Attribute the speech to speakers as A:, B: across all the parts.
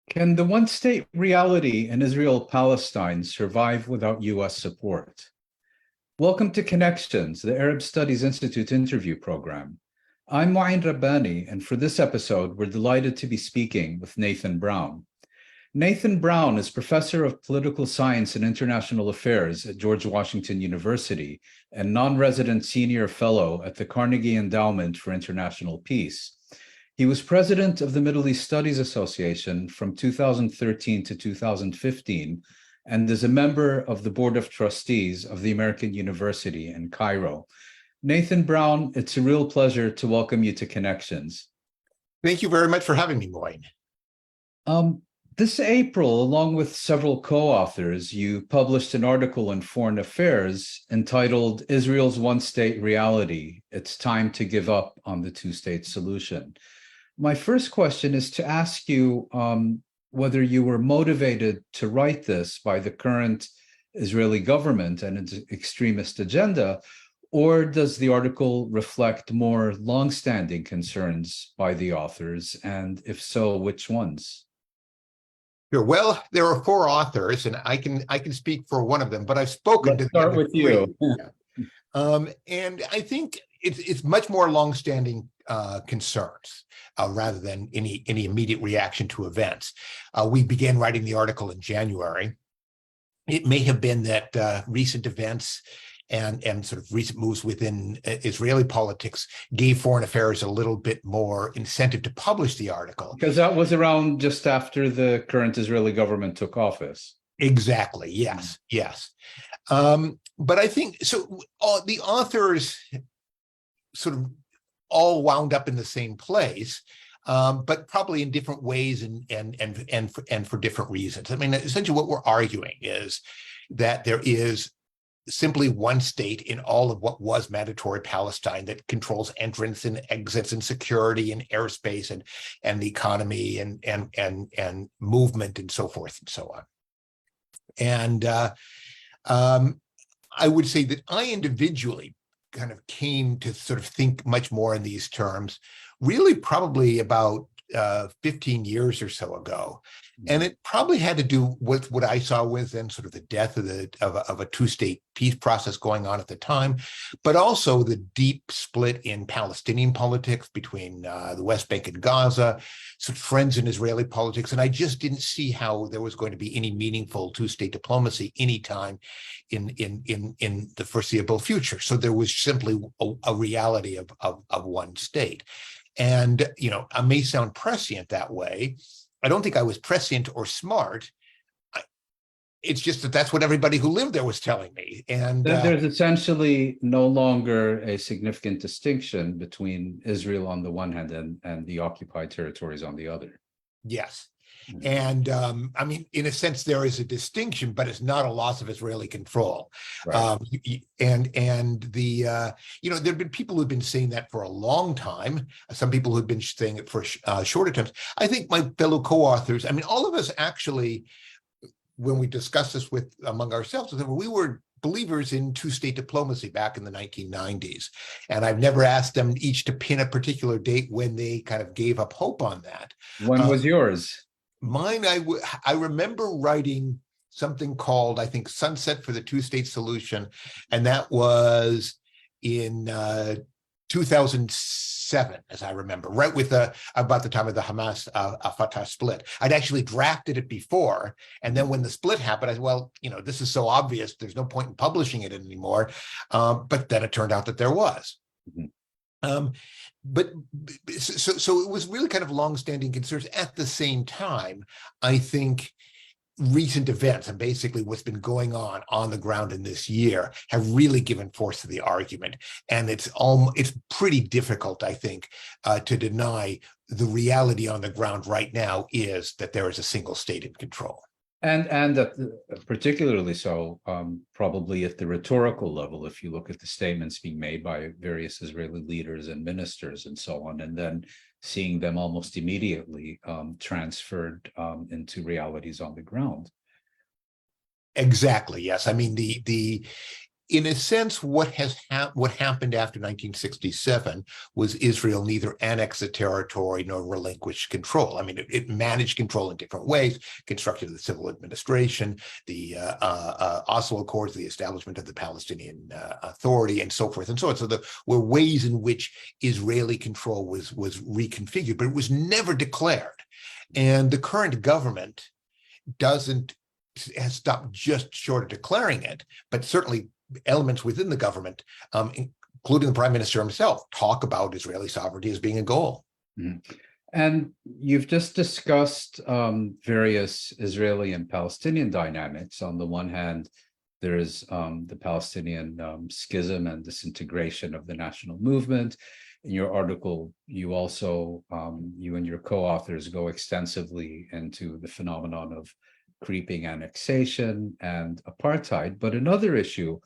A: Can the one-state reality in Israel-Palestine survive without U.S. support? Welcome to Connections, the Arab Studies Institute interview program. I'm Mouin Rabbani, and for this episode, we're delighted to be speaking with Nathan Brown. Nathan Brown is professor of political science and international affairs at George Washington University and non-resident senior fellow at the Carnegie Endowment for International Peace. He was president of the Middle East Studies Association from 2013 to 2015 and is a member of the board of trustees of the American University in Cairo. Nathan Brown, it's a real pleasure to welcome you to Connections.
B: Thank you very much for having me, Mouin.
A: This April, along with several co-authors, you published an article in Foreign Affairs entitled Israel's One-State Reality, It's Time to Give Up on the Two-State Solution. My first question is to ask you whether you were motivated to write this by the current Israeli government and its extremist agenda, or does the article reflect more long-standing concerns by the authors, and if so, which ones?
B: Sure. Well, there are four authors, and I can speak for one of them, but I've spoken to
A: start with you.
B: And I think it's much more long-standing concerns rather than any immediate reaction to events. We began writing the article in January. It may have been that recent events and sort of recent moves within Israeli politics gave Foreign Affairs a little bit more incentive to publish the article.
A: Because that was around just after the current Israeli government took office.
B: Exactly. Yes. Yes. But I think so. The authors sort of all wound up in the same place, but probably in different ways and for different reasons. I mean, essentially, what we're arguing is that there is simply one state in all of what was mandatory Palestine that controls entrance and exits and security and airspace and the economy and movement and so forth and so on. And I would say that I individually kind of came to sort of think much more in these terms, really probably about 15 years or so ago. And it probably had to do with what I saw with then sort of the death of a two-state peace process going on at the time, but also the deep split in Palestinian politics between the West Bank and Gaza, some friends in Israeli politics. And I just didn't see how there was going to be any meaningful two-state diplomacy anytime in the foreseeable future. So there was simply a reality of one state. And, you know, I may sound prescient that way. I don't think I was prescient or smart. It's just that that's what everybody who lived there was telling me. And
A: there's essentially no longer a significant distinction between Israel on the one hand and the occupied territories on the other.
B: Yes. And I mean, in a sense, there is a distinction, but it's not a loss of Israeli control.
A: Right.
B: And the you know, there have been people who've been saying that for a long time. Some people who've been saying it for shorter times. I think my fellow co-authors, I mean, all of us actually, when we discussed this with among ourselves, we were believers in two-state diplomacy back in the 1990s. And I've never asked them each to pin a particular date when they kind of gave up hope on that.
A: When was yours?
B: Mine, I remember writing something called, I think, Sunset for the Two-State Solution, and that was in 2007, as I remember, right with about the time of the Hamas-Fatah split. I'd actually drafted it before, and then when the split happened, I said, well, you know, this is so obvious, there's no point in publishing it anymore. But then it turned out that there was. Mm-hmm. But so it was really kind of longstanding concerns. At the same time, I think recent events and basically what's been going on the ground in this year have really given force to the argument. And it's pretty difficult, I think, to deny the reality on the ground right now is that there is a single state in control.
A: And particularly so, probably at the rhetorical level, if you look at the statements being made by various Israeli leaders and ministers and so on, and then seeing them almost immediately transferred into realities on the ground.
B: Exactly. Yes. I mean, in a sense, what happened after 1967 was Israel neither annexed the territory nor relinquished control. I mean, it managed control in different ways, constructed the civil administration, the Oslo Accords, the establishment of the Palestinian Authority, and so forth and so on. So there were ways in which Israeli control was reconfigured, but it was never declared. And the current government has stopped just short of declaring it, but certainly elements within the government, including the prime minister himself, talk about Israeli sovereignty as being a goal.
A: Mm-hmm. And you've just discussed various Israeli and Palestinian dynamics. On the one hand, there is the Palestinian schism and disintegration of the national movement. In your article, you also, you and your co-authors go extensively into the phenomenon of creeping annexation and apartheid. But another issue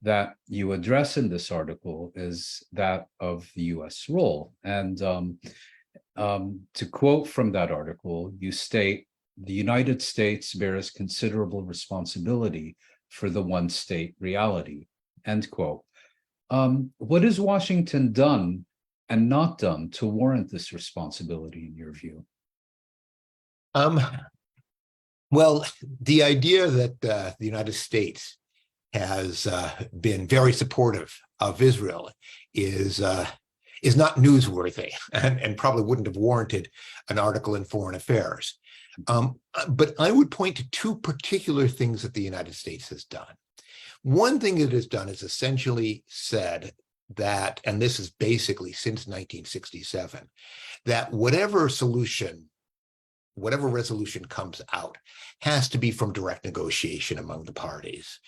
A: that you address in this article is that of the US role. And to quote from that article, you state, "The United States bears considerable responsibility for the one-state reality," end quote. What has Washington done and not done to warrant this responsibility, in your view?
B: Well, the idea that the United States has been very supportive of Israel is not newsworthy, and probably wouldn't have warranted an article in Foreign Affairs. But I would point to two particular things that the United States has done. One thing it has done is essentially said that, and this is basically since 1967, that whatever resolution comes out has to be from direct negotiation among the parties.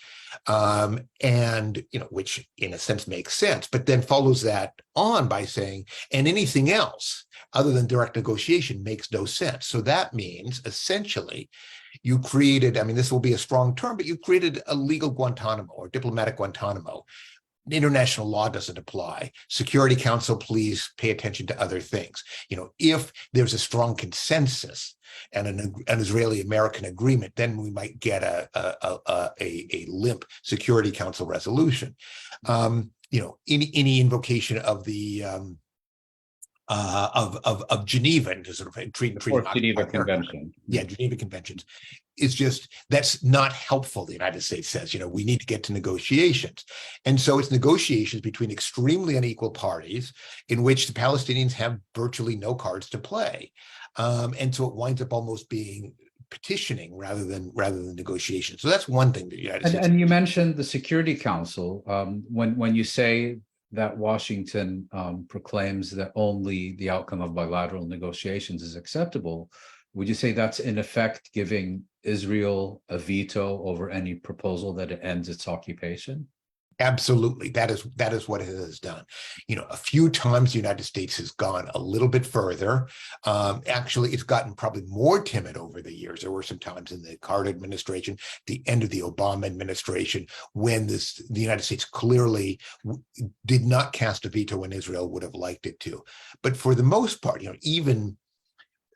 B: And, which in a sense makes sense, but then follows that on by saying, and anything else other than direct negotiation makes no sense. So that means essentially you created, I mean, this will be a strong term, but you created a legal Guantanamo or diplomatic Guantanamo. International law doesn't apply. Security Council, please pay attention to other things. If there's a strong consensus and an Israeli-American agreement, then we might get a limp Security Council resolution. Any invocation of the of Geneva and sort of
A: Geneva Convention.
B: Yeah, Geneva Conventions. It's just, that's not helpful, the United States says. We need to get to negotiations. And so it's negotiations between extremely unequal parties in which the Palestinians have virtually no cards to play. And so it winds up almost being petitioning rather than negotiation. So that's one thing that the United States.
A: And you mentioned the Security Council. When you say that Washington proclaims that only the outcome of bilateral negotiations is acceptable, would you say that's in effect giving Israel a veto over any proposal that it ends its occupation?
B: Absolutely. That is what it has done. A few times the United States has gone a little bit further. Actually, it's gotten probably more timid over the years. There were some times in the Carter administration, the end of the Obama administration, when the United States clearly did not cast a veto when Israel would have liked it to. But for the most part, even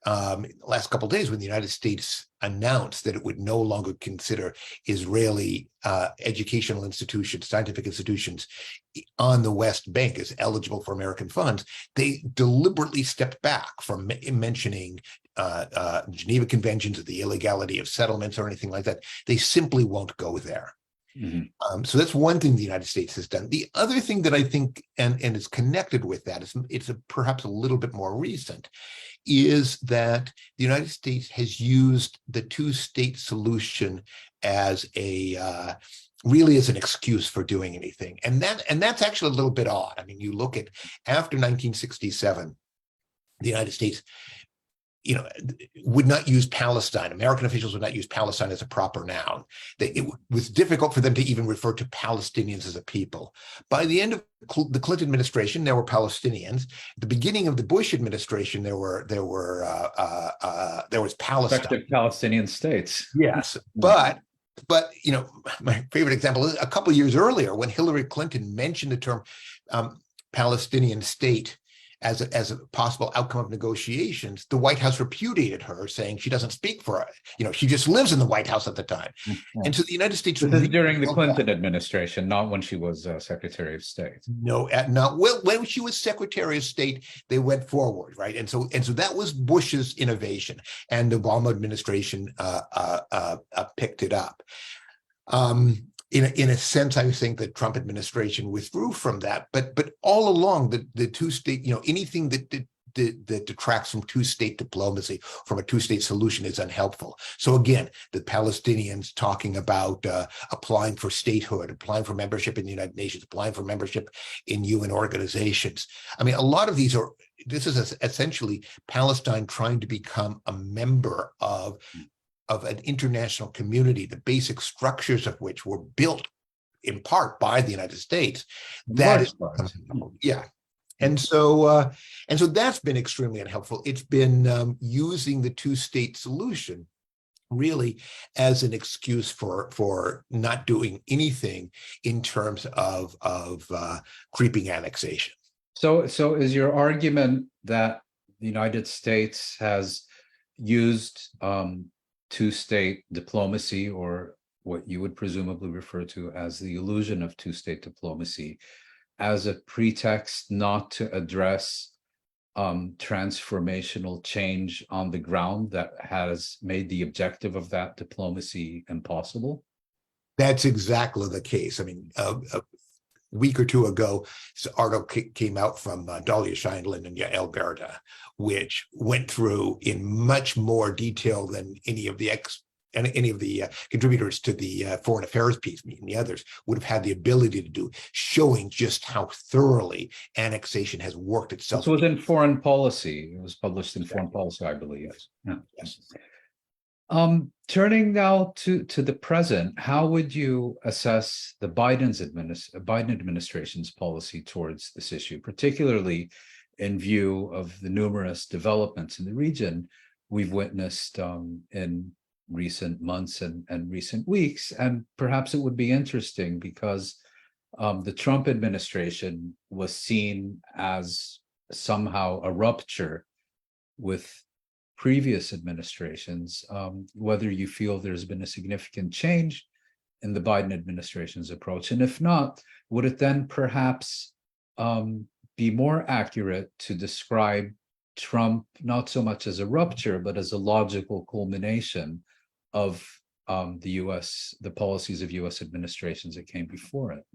B: the last couple of days when the United States announced that it would no longer consider Israeli educational institutions, scientific institutions on the West Bank as eligible for American funds, they deliberately stepped back from mentioning Geneva Conventions or the illegality of settlements or anything like that. They simply won't go there. Mm-hmm. So that's one thing the United States has done. The other thing that I think, and it's connected with that, it's perhaps a little bit more recent, is that the United States has used the two-state solution as really as an excuse for doing anything. And that's actually a little bit odd. I mean, you look at after 1967, the United States would not use Palestine. American officials would not use Palestine as a proper noun. It was difficult for them to even refer to Palestinians as a people. By the end of the Clinton administration, there were Palestinians. At the beginning of the Bush administration, there was Palestine.
A: Respective Palestinian states.
B: Yes, but my favorite example is a couple of years earlier when Hillary Clinton mentioned the term Palestinian state as a possible outcome of negotiations, the White House repudiated her, saying she doesn't speak for it. She just lives in the White House at the time. And so the United States.
A: This is during the Clinton administration, not when she was Secretary of State.
B: No, not when she was Secretary of State, they went forward, right? And so that was Bush's innovation, and the Obama administration picked it up. In a sense, I think the Trump administration withdrew from that, but all along the two-state, anything that detracts from two-state diplomacy, from a two-state solution, is unhelpful. So again, the Palestinians talking about applying for statehood, applying for membership in the United Nations, applying for membership in UN organizations. I mean, a lot of this is essentially Palestine trying to become a member of an international community, the basic structures of which were built in part by the United States. And so that's been extremely unhelpful. It's been using the two-state solution really as an excuse for not doing anything in terms of creeping annexation.
A: So is your argument that the United States has used two-state diplomacy, or what you would presumably refer to as the illusion of two-state diplomacy, as a pretext not to address transformational change on the ground that has made the objective of that diplomacy impossible?
B: That's exactly the case. I mean, a week or two ago, this article came out from Dahlia Scheindlin and Yael Berda, which went through in much more detail than any of the contributors to the foreign affairs piece, and the others would have had the ability to do, showing just how thoroughly annexation has worked itself.
A: This was in Foreign Policy. It was published in Foreign Policy, I believe. Yes. Turning now to the present, how would you assess the Biden administration's policy towards this issue, particularly in view of the numerous developments in the region we've witnessed in recent months and recent weeks? And perhaps it would be interesting because the Trump administration was seen as somehow a rupture with previous administrations, whether you feel there's been a significant change in the Biden administration's approach. And if not, would it then perhaps be more accurate to describe Trump not so much as a rupture, but as a logical culmination of the policies of U.S. administrations that came before it?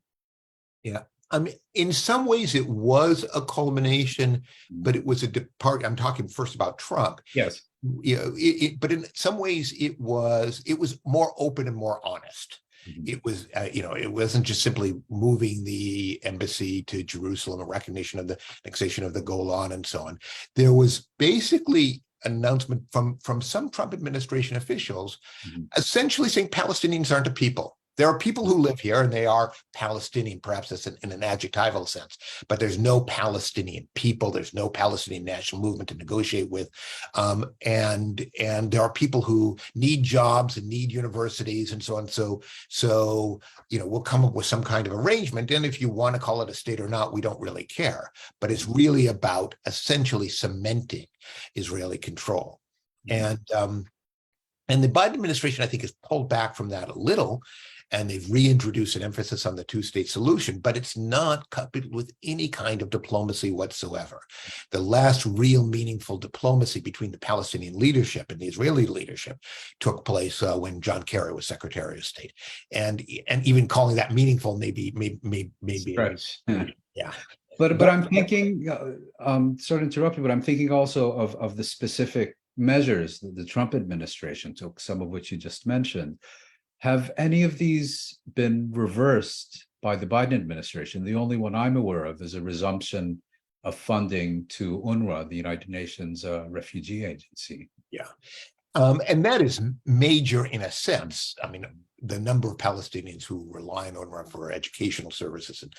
B: Yeah. I mean, in some ways it was a culmination, but it was a depart. I'm talking first about Trump.
A: Yes.
B: But in some ways it was more open and more honest. Mm-hmm. It was, it wasn't just simply moving the embassy to Jerusalem, a recognition of the annexation of the Golan and so on. There was basically announcement from some Trump administration officials, mm-hmm. essentially saying Palestinians aren't a people. There are people who live here and they are Palestinian, perhaps that's in an adjectival sense, but there's no Palestinian people. There's no Palestinian national movement to negotiate with. And there are people who need jobs and need universities and so on. So, we'll come up with some kind of arrangement. And if you want to call it a state or not, we don't really care. But it's really about essentially cementing Israeli control. Mm-hmm. And the Biden administration, I think, has pulled back from that a little, and they've reintroduced an emphasis on the two-state solution, but it's not coupled with any kind of diplomacy whatsoever. The last real meaningful diplomacy between the Palestinian leadership and the Israeli leadership took place when John Kerry was Secretary of State, and even calling that meaningful maybe
A: right.
B: Yeah.
A: But I'm thinking, sorry to interrupt you, but I'm thinking also of the specific measures that the Trump administration took, some of which you just mentioned. Have any of these been reversed by the Biden administration? The only one I'm aware of is a resumption of funding to UNRWA, the United Nations Refugee Agency. Yeah.
B: And that is major in a sense. I mean, the number of Palestinians who rely on UNRWA for educational services and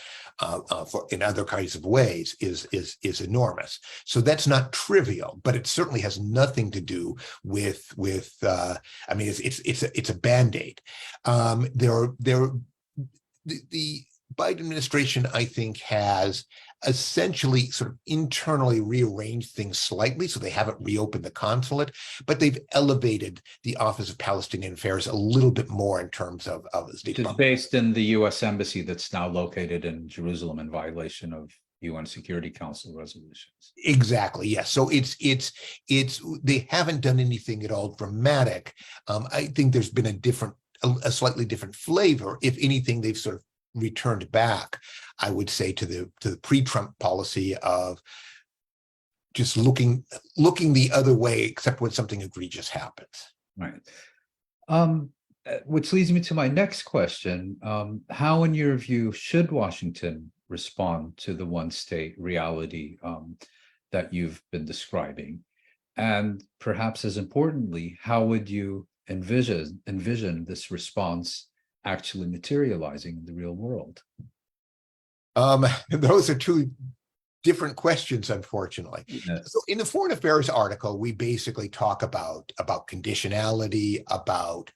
B: in other kinds of ways is enormous. So that's not trivial, but it certainly has nothing to do with it's a Band-Aid. The Biden administration, I think, has essentially sort of internally rearranged things slightly, so they haven't reopened the consulate, but they've elevated the Office of Palestinian Affairs a little bit more in terms of the State
A: Which is based in the U.S. Embassy that's now located in Jerusalem in violation of UN Security Council resolutions.
B: Exactly. Yes. So it's they haven't done anything at all dramatic. I think there's been a slightly different flavor. If anything, they've sort of returned back, I would say, to the pre-Trump policy of just looking the other way, except when something egregious happens.
A: Right. Which leads me to my next question. How, in your view, should Washington respond to the one-state reality that you've been describing? And perhaps as importantly, how would you envision this response actually materializing in the real world?
B: Those are two different questions, unfortunately.
A: Yes.
B: So in the Foreign Affairs article, we basically talk about conditionality, about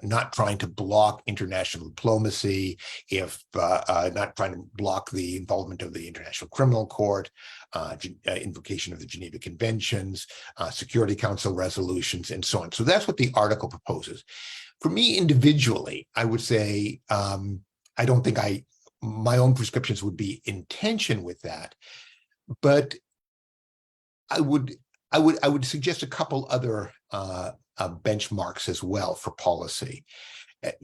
B: not trying to block international diplomacy, if not trying to block the involvement of the International Criminal Court, invocation of the Geneva Conventions, Security Council resolutions, and so on. So that's what the article proposes. For me individually, I would say I don't think my own prescriptions would be in tension with that, but I would suggest a couple other benchmarks as well for policy.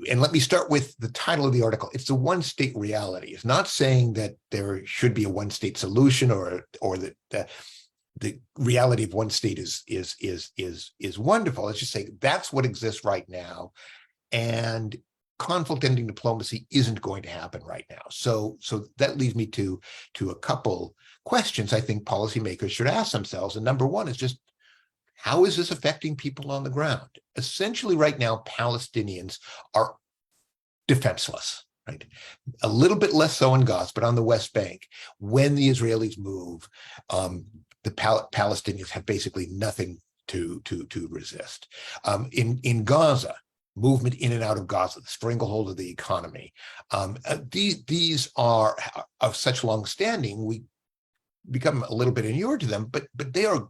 B: And let me start with the title of the article. It's the one-state reality. It's not saying that there should be a one-state solution or that the reality of one state is wonderful. It's just saying that's what exists right now, and conflict ending diplomacy isn't going to happen right now. So that leads me to a couple questions I think policymakers should ask themselves. And number one is just, how is this affecting people on the ground? Essentially, right now, Palestinians are defenseless, right? A little bit less so in Gaza, but on the West Bank, when the Israelis move, the Palestinians have basically nothing to resist. In Gaza, movement in and out of Gaza, the stranglehold of the economy. These are of such long standing, we become a little bit inured to them, but they are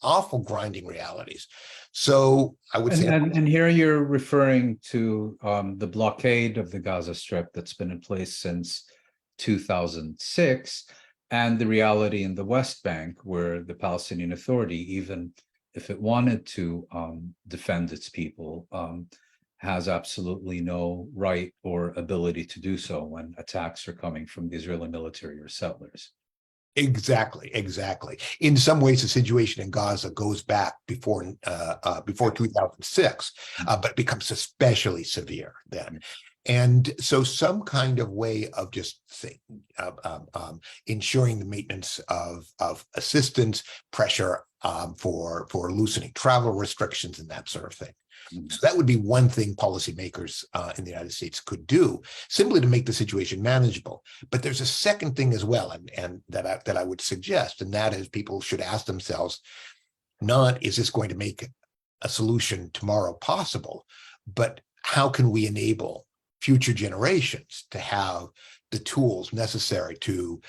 B: awful grinding realities. So I would say,
A: and here you're referring to the blockade of the Gaza Strip that's been in place since 2006, and the reality in the West Bank, where the Palestinian Authority, even if it wanted to defend its people, has absolutely no right or ability to do so when attacks are coming from the Israeli military or settlers.
B: Exactly. In some ways, the situation in Gaza goes back before 2006, but becomes especially severe then. And so some kind of way of just ensuring the maintenance of assistance, pressure for loosening travel restrictions and that sort of thing. So that would be one thing policymakers in the United States could do, simply to make the situation manageable. But there's a second thing as well, and that I would suggest, and that is people should ask themselves, not is this going to make a solution tomorrow possible, but how can we enable future generations to have the tools necessary to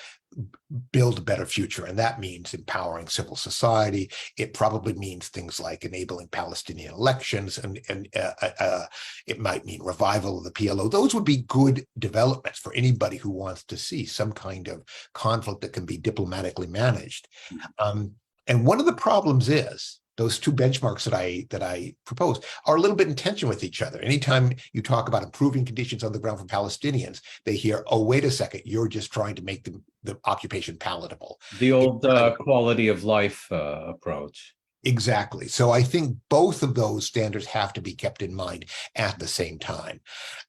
B: build a better future? And that means empowering civil society. It probably means things like enabling Palestinian elections, and it might mean revival of the PLO. Those would be good developments for anybody who wants to see some kind of conflict that can be diplomatically managed. And one of the problems is those two benchmarks that I propose are a little bit in tension with each other. Anytime you talk about improving conditions on the ground for Palestinians, they hear, oh, wait a second, you're just trying to make the occupation palatable.
A: The old quality of life approach.
B: Exactly. So I think both of those standards have to be kept in mind at the same time.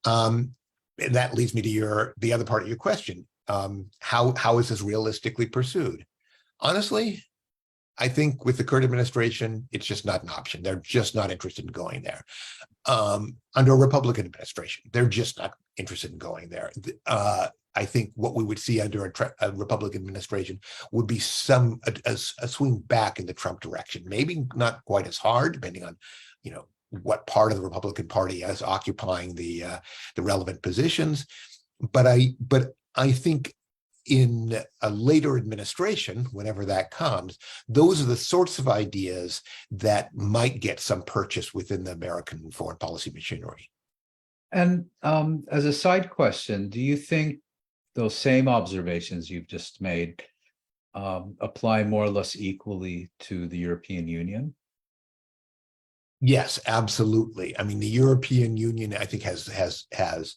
B: And that leads me to the other part of your question. How is this realistically pursued? Honestly, I think with the current administration, it's just not an option. They're just not interested in going there. Under a Republican administration, they're just not interested in going there. I think what we would see under a Republican administration would be a swing back in the Trump direction. Maybe not quite as hard, depending on, what part of the Republican Party is occupying the relevant positions. but I think in a later administration, whenever that comes, those are the sorts of ideas that might get some purchase within the American foreign policy machinery.
A: And as a side question, do you think those same observations you've just made apply more or less equally to the European Union?
B: Yes, absolutely. I mean, the European Union, I think, has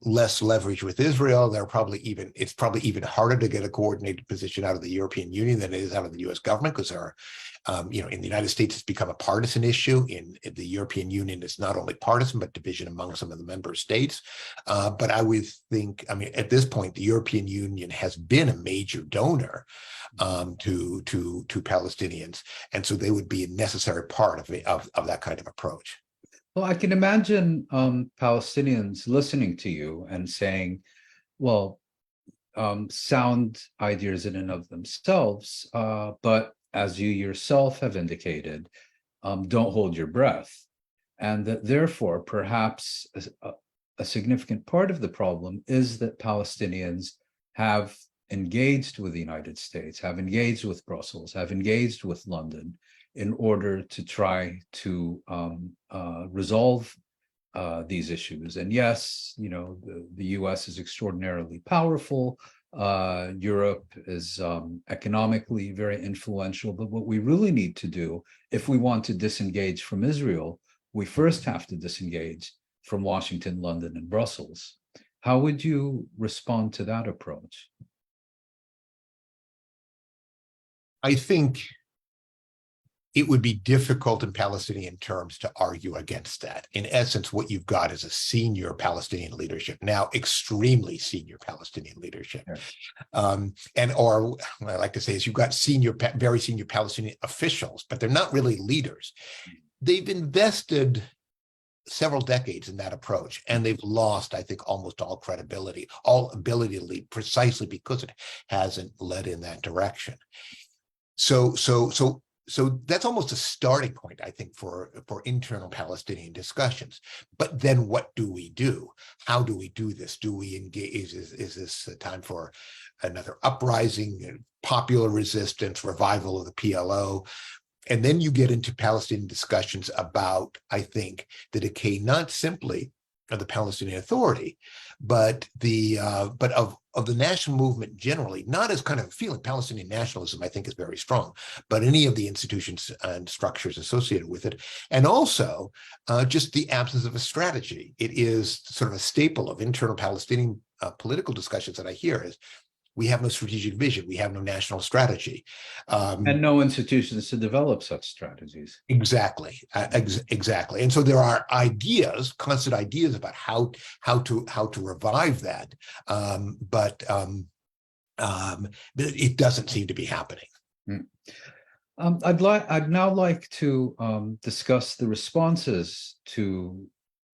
B: less leverage with Israel. It's probably even harder to get a coordinated position out of the European Union than it is out of the U.S. government, because there are, in the United States, it's become a partisan issue. In the European Union, it's not only partisan, but division among some of the member states. But I would think, I mean, at this point, the European Union has been a major donor to Palestinians, and so they would be a necessary part of that kind of approach.
A: Well, I can imagine Palestinians listening to you and saying, well, sound ideas in and of themselves, but as you yourself have indicated, don't hold your breath. And that therefore, perhaps a significant part of the problem is that Palestinians have engaged with the United States, have engaged with Brussels, have engaged with London in order to try to resolve these issues. And yes, the US is extraordinarily powerful. Europe is economically very influential. But what we really need to do, if we want to disengage from Israel, we first have to disengage from Washington, London, and Brussels. How would you respond to that approach?
B: I think it would be difficult in Palestinian terms to argue against that. In essence, what you've got is a senior Palestinian leadership, now extremely senior Palestinian leadership. Yes. Or what I like to say is you've got very senior Palestinian officials, but they're not really leaders. They've invested several decades in that approach, and they've lost, I think, almost all credibility, all ability to lead, precisely because it hasn't led in that direction. So that's almost a starting point, I think, for internal Palestinian discussions. But then what do we do? How do we do this? Do we engage? Is this a time for another uprising, popular resistance, revival of the PLO? And then you get into Palestinian discussions about, I think, the decay not simply of the Palestinian Authority, but of the national movement generally, not as kind of a feeling. Palestinian nationalism, I think, is very strong, but any of the institutions and structures associated with it, and also just the absence of a strategy. It is sort of a staple of internal Palestinian political discussions that I hear is, we have no strategic vision. We have no national strategy.
A: And no institutions to develop such strategies.
B: Exactly. Exactly. And so there are ideas, constant ideas about how to revive that. But it doesn't seem to be happening.
A: I'd now like to discuss the responses to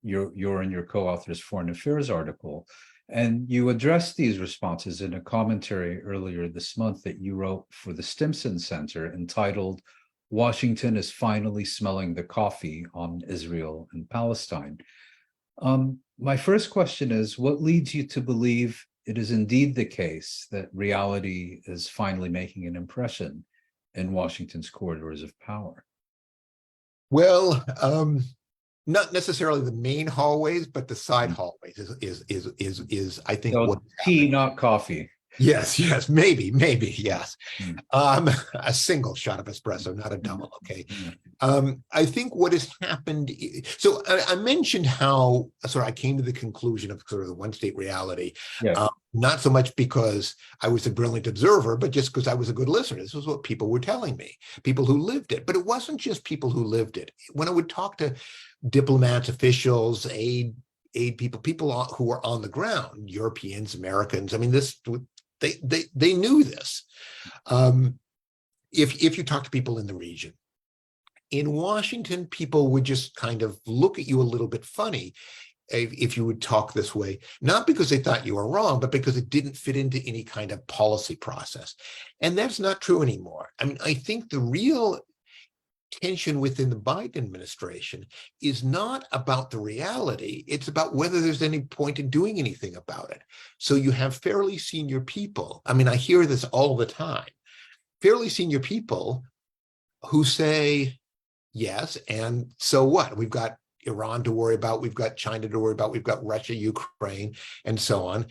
A: your and your co-author's foreign affairs article. And you addressed these responses in a commentary earlier this month that you wrote for the Stimson Center entitled, "Washington is Finally Smelling the Coffee on Israel and Palestine." My first question is, what leads you to believe it is indeed the case that reality is finally making an impression in Washington's corridors of power?
B: Well, not necessarily the main hallways, but the side hallways is I think,
A: so
B: what
A: tea, not coffee.
B: Yes, maybe, yes. A single shot of espresso, not a double, okay? I think what has happened, so I mentioned how sort of I came to the conclusion of sort of the one-state reality,
A: Yes.
B: Not so much because I was a brilliant observer, but just because I was a good listener. This was what people were telling me, people who lived it. But it wasn't just people who lived it. When I would talk to diplomats, officials, aid people who were on the ground, Europeans, Americans, I mean, they knew this. If you talk to people in the region, in Washington, people would just kind of look at you a little bit funny if you would talk this way, not because they thought you were wrong, but because it didn't fit into any kind of policy process. And that's not true anymore. I mean, I think the real tension within the Biden administration is not about the reality. It's about whether there's any point in doing anything about it. So you have fairly senior people. I mean, I hear this all the time. Fairly senior people who say, yes, and so what? We've got Iran to worry about. We've got China to worry about. We've got Russia, Ukraine, and so on.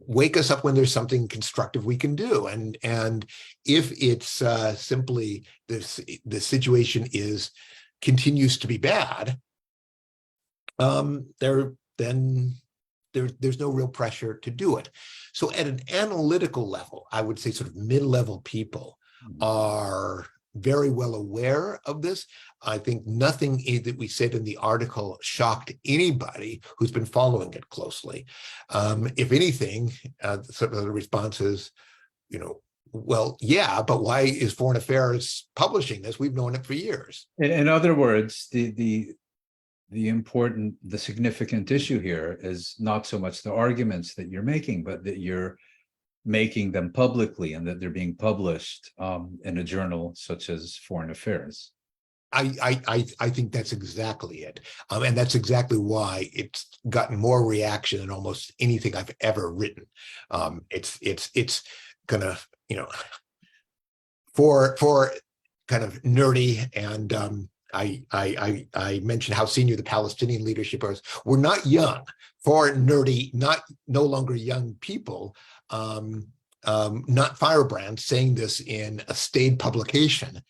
B: Wake us up when there's something constructive we can do. And if it's simply the situation continues to be bad, there's no real pressure to do it. So at an analytical level, I would say sort of mid-level people are very well aware of this. I think nothing that we said in the article shocked anybody who's been following it closely. If anything, some of the response is, well, yeah, but why is Foreign Affairs publishing this? We've known it for years.
A: In other words, the significant issue here is not so much the arguments that you're making, but that you're making them publicly and that they're being published in a journal such as Foreign Affairs.
B: I think that's exactly it. And that's exactly why it's gotten more reaction than almost anything I've ever written. It's gonna, for kind of nerdy, and I mentioned how senior the Palestinian leadership is. We're not young. For nerdy, no longer young people, not firebrands, saying this in a staid publication,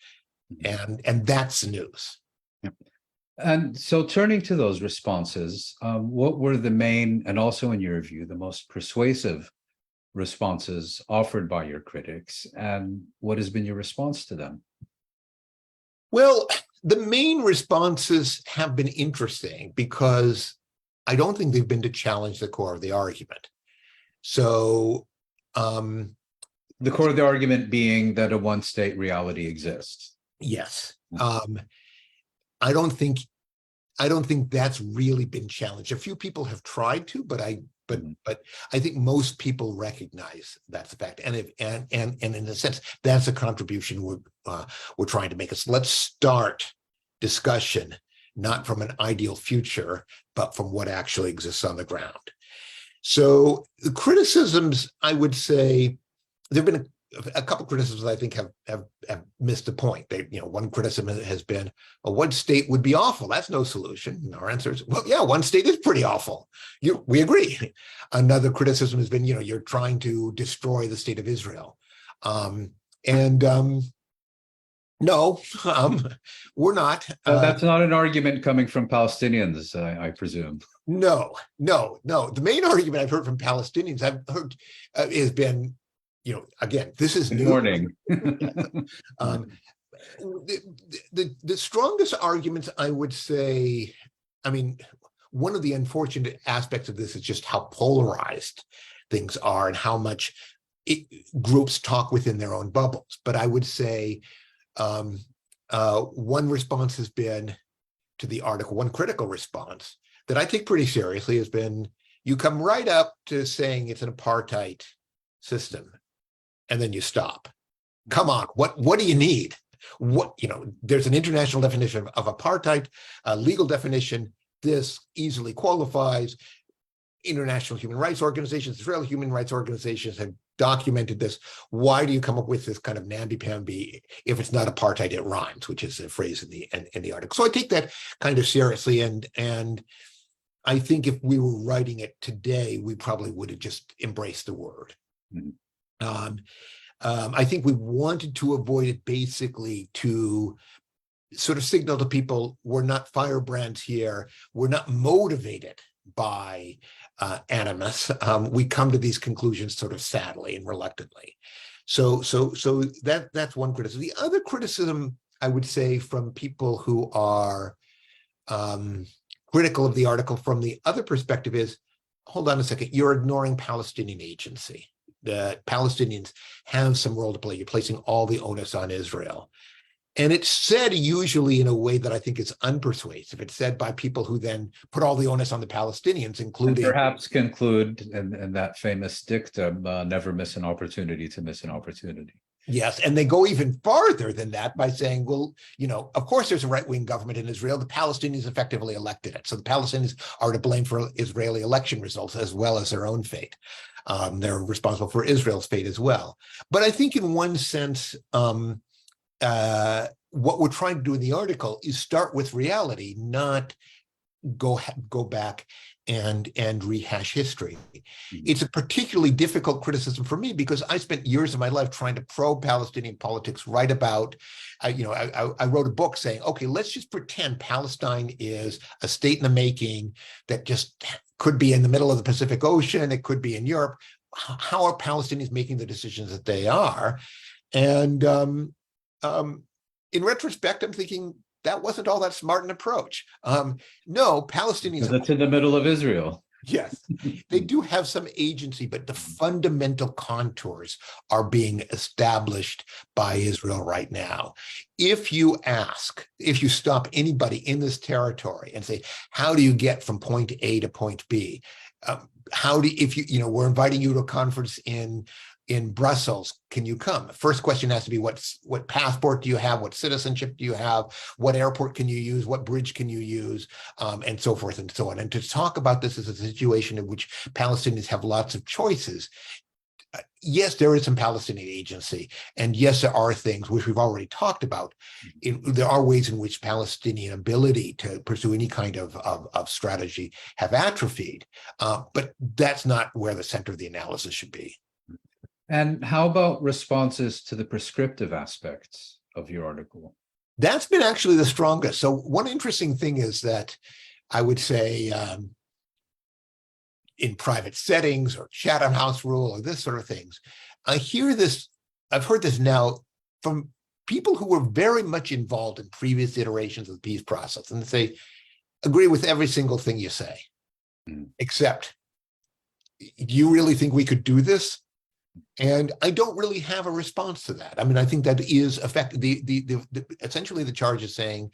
B: and that's the news.
A: Yep. And so turning to those responses, what were the main, and also in your view, the most persuasive responses offered by your critics, and what has been your response to them?
B: Well, the main responses have been interesting because I don't think they've been to challenge the core of the argument. So
A: the core of the argument being that a one-state reality exists.
B: Yes. I don't think that's really been challenged. A few people have tried to, but I think most people recognize that's the fact. And in a sense, that's a contribution we're trying to make. Let's start discussion not from an ideal future, but from what actually exists on the ground. So the criticisms, I would say, there have been a couple of criticisms I think have missed the point. One criticism has been, well, one state would be awful. That's no solution. And our answer is, well, yeah, one state is pretty awful. We agree. Another criticism has been, you're trying to destroy the state of Israel. No, we're not.
A: That's not an argument coming from Palestinians, I presume.
B: No. The main argument I've heard from Palestinians, has been, again, this is
A: Good
B: new.
A: morning.
B: The strongest arguments, I would say, one of the unfortunate aspects of this is just how polarized things are and how much groups talk within their own bubbles. But I would say one response has been to the article, one critical response that I take pretty seriously has been, you come right up to saying it's an apartheid system, and then you stop. Come on, what do you need? There's an international definition of apartheid, a legal definition. This easily qualifies. International human rights organizations, Israeli human rights organizations have documented this. Why do you come up with this kind of namby-pamby? If it's not apartheid, it rhymes, which is a phrase in the article. So I take that kind of seriously, and I think if we were writing it today, we probably would have just embraced the word. Mm-hmm. I think we wanted to avoid it basically to sort of signal to people, we're not firebrands here. We're not motivated by animus. We come to these conclusions sort of sadly and reluctantly. So that's one criticism. The other criticism, I would say, from people who are critical of the article from the other perspective is, hold on a second, you're ignoring Palestinian agency. The Palestinians have some role to play. You're placing all the onus on Israel. And it's said usually in a way that I think is unpersuasive. It's said by people who then put all the onus on the Palestinians, including—
A: and perhaps conclude in that famous dictum, never miss an opportunity to miss an opportunity.
B: Yes, and they go even farther than that by saying, well, of course there's a right-wing government in Israel. The Palestinians effectively elected it. So the Palestinians are to blame for Israeli election results as well as their own fate. They're responsible for Israel's fate as well. But I think in one sense, what we're trying to do in the article is start with reality, not go back and rehash history. It's a particularly difficult criticism for me because I spent years of my life trying to probe Palestinian politics, write about, I wrote a book saying, okay, let's just pretend Palestine is a state in the making that just could be in the middle of the Pacific Ocean, it could be in Europe. How are Palestinians making the decisions that they are? And in retrospect, I'm thinking, that wasn't all that smart an approach. No, Palestinians.
A: That's in the middle of Israel.
B: Yes, they do have some agency, but the fundamental contours are being established by Israel right now. If you stop anybody in this territory and say, how do you get from point A to point B? We're inviting you to a conference in Brussels, can you come? The first question has to be, what passport do you have? What citizenship do you have? What airport can you use? What bridge can you use? And so forth and so on. And to talk about this as a situation in which Palestinians have lots of choices, yes, there is some Palestinian agency. And yes, there are things which we've already talked about. There are ways in which Palestinian ability to pursue any kind of strategy have atrophied. But that's not where the center of the analysis should be.
A: And how about responses to the prescriptive aspects of your article?
B: That's been actually the strongest. So one interesting thing is that I would say in private settings or Chatham House rule or this sort of things, I've heard this now from people who were very much involved in previous iterations of the peace process, and they agree with every single thing you say, except, do you really think we could do this? And I don't really have a response to that. I mean, I think that is essentially the charge is saying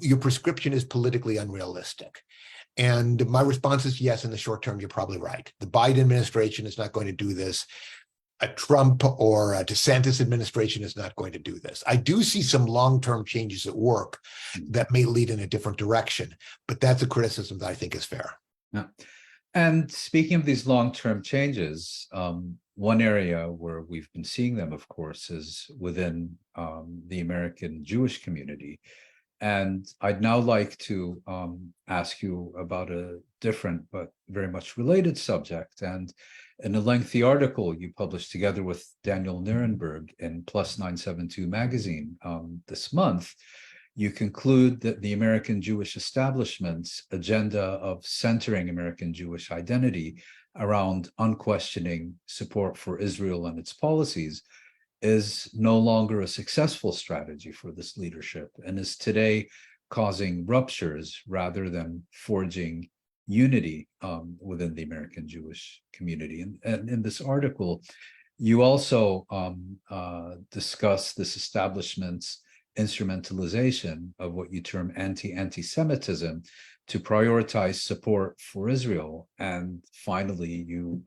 B: your prescription is politically unrealistic. And my response is yes, in the short term, you're probably right. The Biden administration is not going to do this. A Trump or a DeSantis administration is not going to do this. I do see some long-term changes at work that may lead in a different direction, but that's a criticism that I think is fair.
A: Yeah. And speaking of these long-term changes, one area where we've been seeing them, of course, is within the American Jewish community. And I'd now like to ask you about a different but very much related subject. And in a lengthy article you published together with Daniel Nirenberg in Plus 972 magazine this month, you conclude that the American Jewish establishment's agenda of centering American Jewish identity around unquestioning support for Israel and its policies is no longer a successful strategy for this leadership and is today causing ruptures rather than forging unity within the American Jewish community. And in this article, you also discuss this establishment's instrumentalization of what you term anti-Semitism to prioritize support for Israel. And finally, you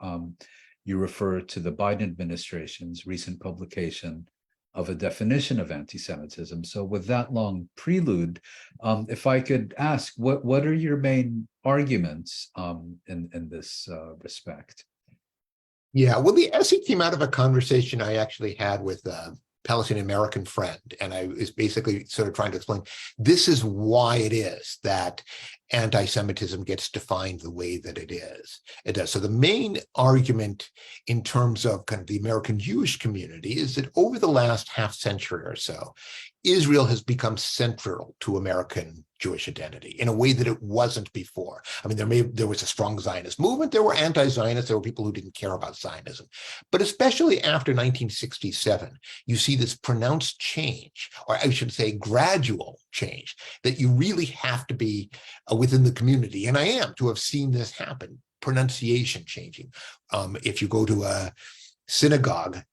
A: refer to the Biden administration's recent publication of a definition of anti-Semitism. So with that long prelude, if I could ask, what are your main arguments in this respect?
B: Yeah, well, the essay came out of a conversation I actually had with a Palestinian American friend, and I was basically sort of trying to explain, this is why it is that anti-Semitism gets defined the way that it is. It does. So the main argument in terms of kind of the American Jewish community is that over the last half century or so, Israel has become central to American Jewish identity in a way that it wasn't before. I mean, there was a strong Zionist movement. There were anti-Zionists. There were people who didn't care about Zionism. But especially after 1967, you see this pronounced change, or I should say gradual change, that you really have to be within the community. And I am to have seen this happen, pronunciation changing. If you go to a synagogue,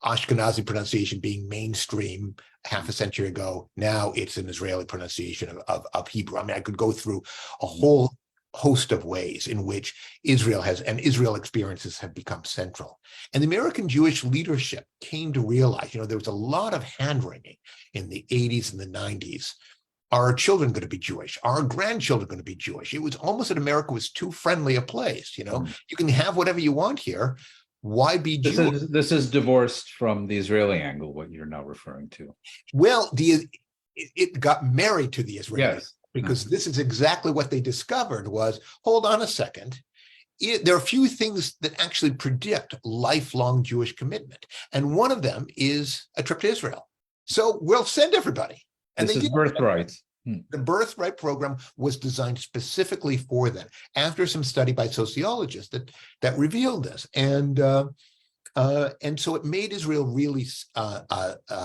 B: Ashkenazi pronunciation being mainstream half a century ago, now it's an Israeli pronunciation of Hebrew. I mean, I could go through a whole host of ways in which Israel experiences have become central. And the American Jewish leadership came to realize, there was a lot of hand-wringing in the 80s and the 90s. Are our children going to be Jewish? Are our grandchildren going to be Jewish? It was almost that America was too friendly a place. You can have whatever you want here. Why be Jewish?
A: This is divorced from the Israeli angle, what you're now referring to.
B: Well, it got married to the Israeli.
A: Yes.
B: Because this is exactly what they discovered was, hold on a second, there are a few things that actually predict lifelong Jewish commitment. And one of them is a trip to Israel. So we'll send everybody. And
A: this is birthright.
B: The birthright program was designed specifically for them after some study by sociologists that revealed this. And so it made Israel really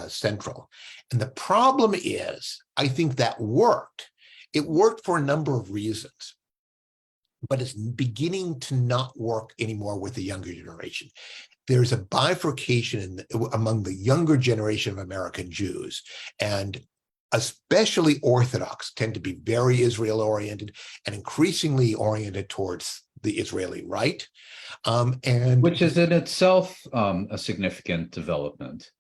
B: central. And the problem is, I think that worked. It worked for a number of reasons, but it's beginning to not work anymore with the younger generation. There's a bifurcation among the younger generation of American Jews, and especially Orthodox tend to be very Israel-oriented and increasingly oriented towards the Israeli right. And
A: which is in itself a significant development.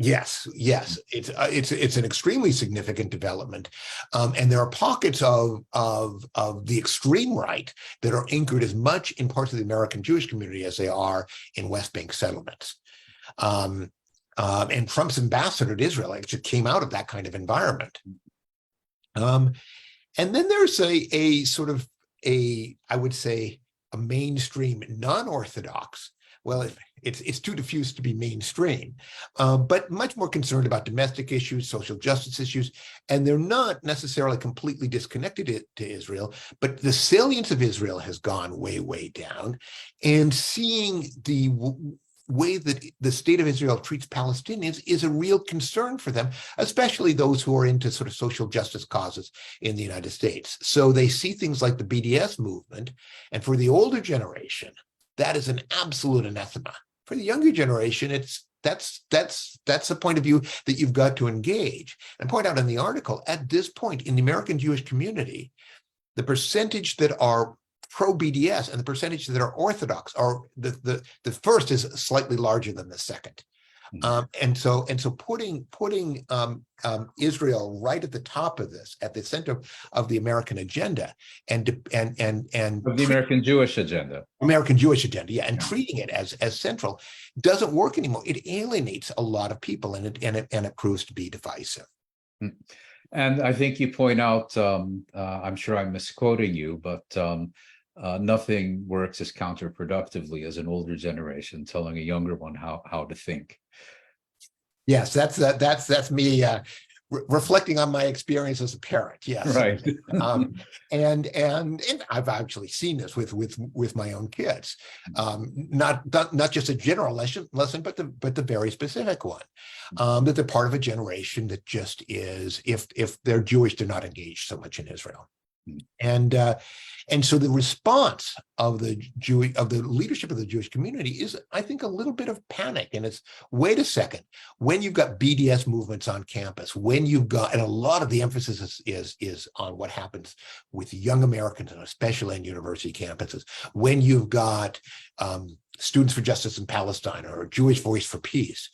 B: Yes, it's an extremely significant development, and there are pockets of the extreme right that are anchored as much in parts of the American Jewish community as they are in West Bank settlements. And Trump's ambassador to Israel actually came out of that kind of environment. And then there's a sort of I would say, a mainstream non-Orthodox. Well, it's too diffuse to be mainstream, but much more concerned about domestic issues, social justice issues, and they're not necessarily completely disconnected to Israel, but the salience of Israel has gone way, way down, and seeing the way that the state of Israel treats Palestinians is a real concern for them, especially those who are into sort of social justice causes in the United States. So they see things like the BDS movement, and for the older generation, that is an absolute anathema. For the younger generation, that's a point of view that you've got to engage. And point out in the article, at this point in the American Jewish community, the percentage that are pro-BDS and the percentage that are Orthodox are the first is slightly larger than the second. And so putting Israel right at the top of this, at the center of the American agenda, and of
A: the American Jewish agenda,
B: and treating it as central doesn't work anymore. It alienates a lot of people, and it proves to be divisive.
A: And I think you point out, I'm sure I'm misquoting you, but nothing works as counterproductively as an older generation telling a younger one how to think.
B: Yes, that's me reflecting on my experience as a parent. Yes,
A: right.
B: And I've actually seen this with my own kids. Not just a general lesson, but the very specific one. That they're part of a generation that just is, if they're Jewish, they're not engaged so much in Israel. And so the response of the leadership of the Jewish community is, I think, a little bit of panic. And it's, wait a second, when you've got BDS movements on campus, when you've got, and a lot of the emphasis is on what happens with young Americans, and especially on university campuses, when you've got Students for Justice in Palestine or Jewish Voice for Peace,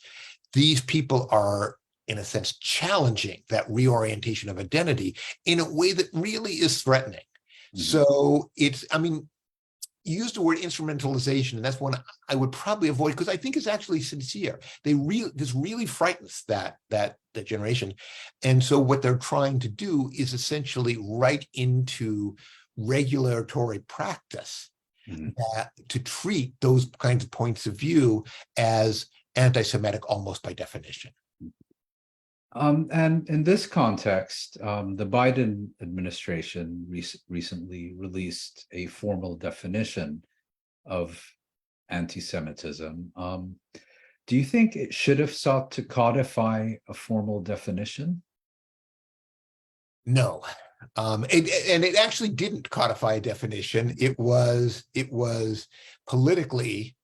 B: these people are, in a sense, challenging that reorientation of identity in a way that really is threatening. So it's, you used the word instrumentalization, and that's one I would probably avoid, because I think it's actually sincere. This really frightens that generation. And so what they're trying to do is essentially write into regulatory practice to treat those kinds of points of view as anti-Semitic almost by definition.
A: And in this context, the Biden administration recently released a formal definition of anti-Semitism. Do you think it should have sought to codify a formal definition?
B: No, and it actually didn't codify a definition. It was politically,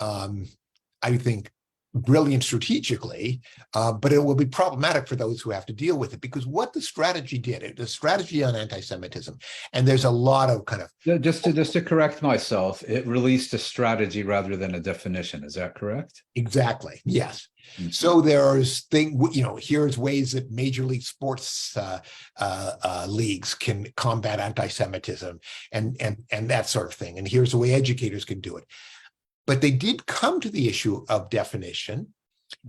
B: I think, brilliant strategically, but it will be problematic for those who have to deal with it, because what the strategy did, the strategy on anti-Semitism, and there's a lot of kind of
A: Just to correct myself, it released a strategy rather than a definition. Is that correct?
B: exactly, yes.
A: Mhm.
B: So there's here's ways that major league sports leagues can combat anti-Semitism and that sort of thing, and here's the way educators can do it. But they did come to the issue of definition,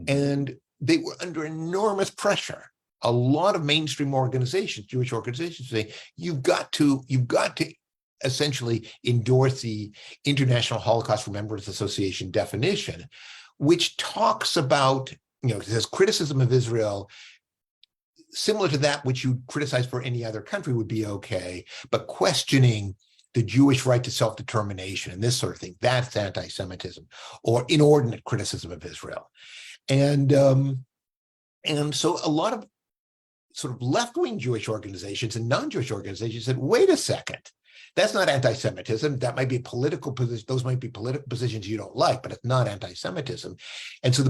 B: and they were under enormous pressure. A lot of mainstream organizations, Jewish organizations, say you've got to essentially endorse the International Holocaust Remembrance Association definition, which talks about, it says criticism of Israel similar to that which you criticize for any other country would be okay, but questioning the Jewish right to self-determination and this sort of thing, that's anti-Semitism or inordinate criticism of Israel. And so a lot of sort of left-wing Jewish organizations and non-Jewish organizations said, wait a second, that's not anti-Semitism. That might be a political position. Those might be political positions you don't like, but it's not anti-Semitism. And so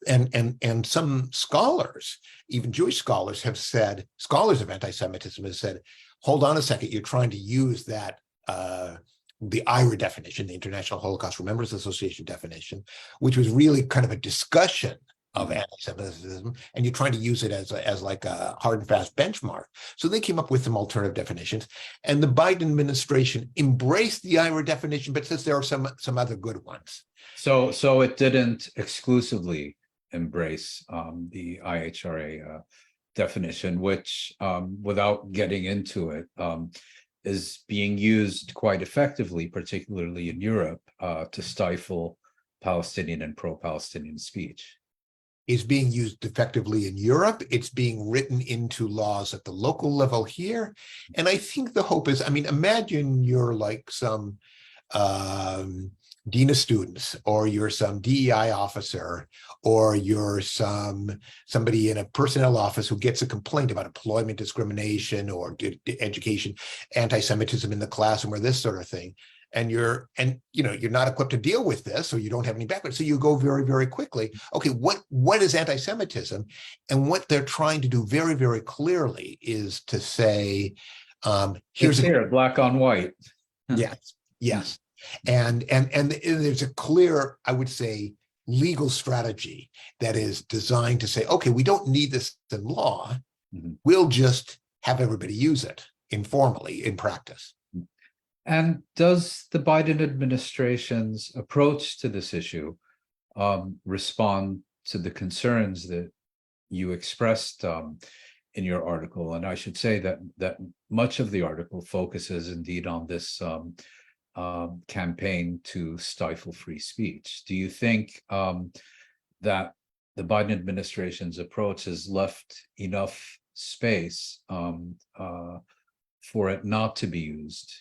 B: and some scholars, even Jewish scholars, have said, scholars of anti-Semitism have said, hold on a second, you're trying to use that the IHRA definition, the International Holocaust Remembrance Association definition, which was really kind of a discussion of anti-Semitism, and you're trying to use it as like a hard and fast benchmark. So they came up with some alternative definitions, and the Biden administration embraced the IHRA definition, but says there are some other good ones.
A: So it didn't exclusively embrace the IHRA definition, which, without getting into it, is being used quite effectively, particularly in Europe, to stifle Palestinian and pro-Palestinian speech.
B: Is being used effectively in Europe. It's being written into laws at the local level here. And I think the hope is, imagine you're like some dean of students, or you're some DEI officer, or you're somebody in a personnel office who gets a complaint about employment discrimination or education, anti-Semitism in the classroom, or this sort of thing. And you're not equipped to deal with this, or you don't have any background. So you go very, very quickly. Okay, what is anti-Semitism? And what they're trying to do very, very clearly is to say, here's
A: here, black on white.
B: Yes. And there's a clear, I would say, legal strategy that is designed to say, okay, we don't need this in law. Mm-hmm. We'll just have everybody use it informally in practice.
A: And does the Biden administration's approach to this issue respond to the concerns that you expressed in your article? And I should say that much of the article focuses indeed on this campaign to stifle free speech. Do you think that the Biden administration's approach has left enough space for it not to be used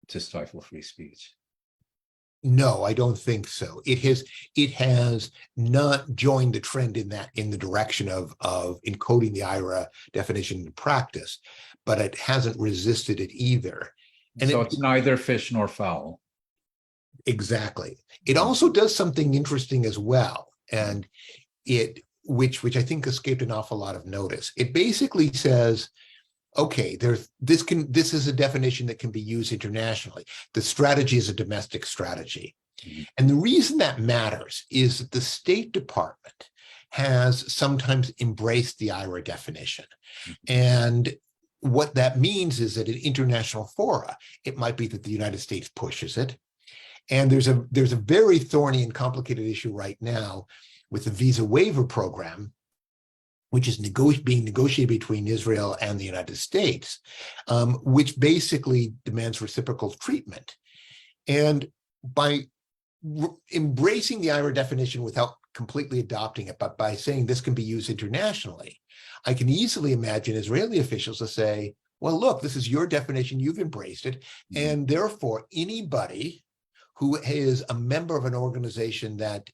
A: to stifle free speech?
B: No, I don't think so. It has not joined the trend in the direction of encoding the IHRA definition into practice, but it hasn't resisted it either. And
A: so it's neither fish nor fowl.
B: Exactly. It also does something interesting as well, and which I think escaped an awful lot of notice. It basically says, okay, this is a definition that can be used internationally. The strategy is a domestic strategy. Mm-hmm. And the reason that matters is that the State Department has sometimes embraced the IHRA definition. Mm-hmm. And what that means is that in international fora, it might be that the United States pushes it. And there's a very thorny and complicated issue right now with the visa waiver program, which is being negotiated between Israel and the United States, which basically demands reciprocal treatment. And by embracing the IHRA definition without completely adopting it, but by saying this can be used internationally, I can easily imagine Israeli officials to say, well, look, this is your definition, you've embraced it, and therefore anybody who is a member of an organization that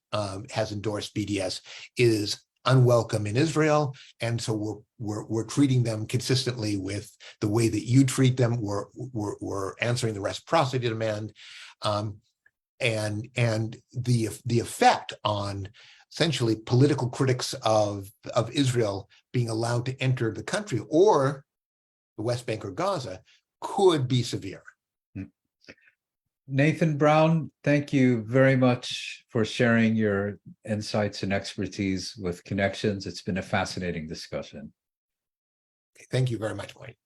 B: has endorsed BDS is unwelcome in Israel, and so we're treating them consistently with the way that you treat them. We're answering the reciprocity demand, and the effect on essentially political critics of Israel being allowed to enter the country or the West Bank or Gaza could be severe.
A: Nathan Brown, thank you very much for sharing your insights and expertise with Connections. It's been a fascinating discussion.
B: Thank you very much, Mike.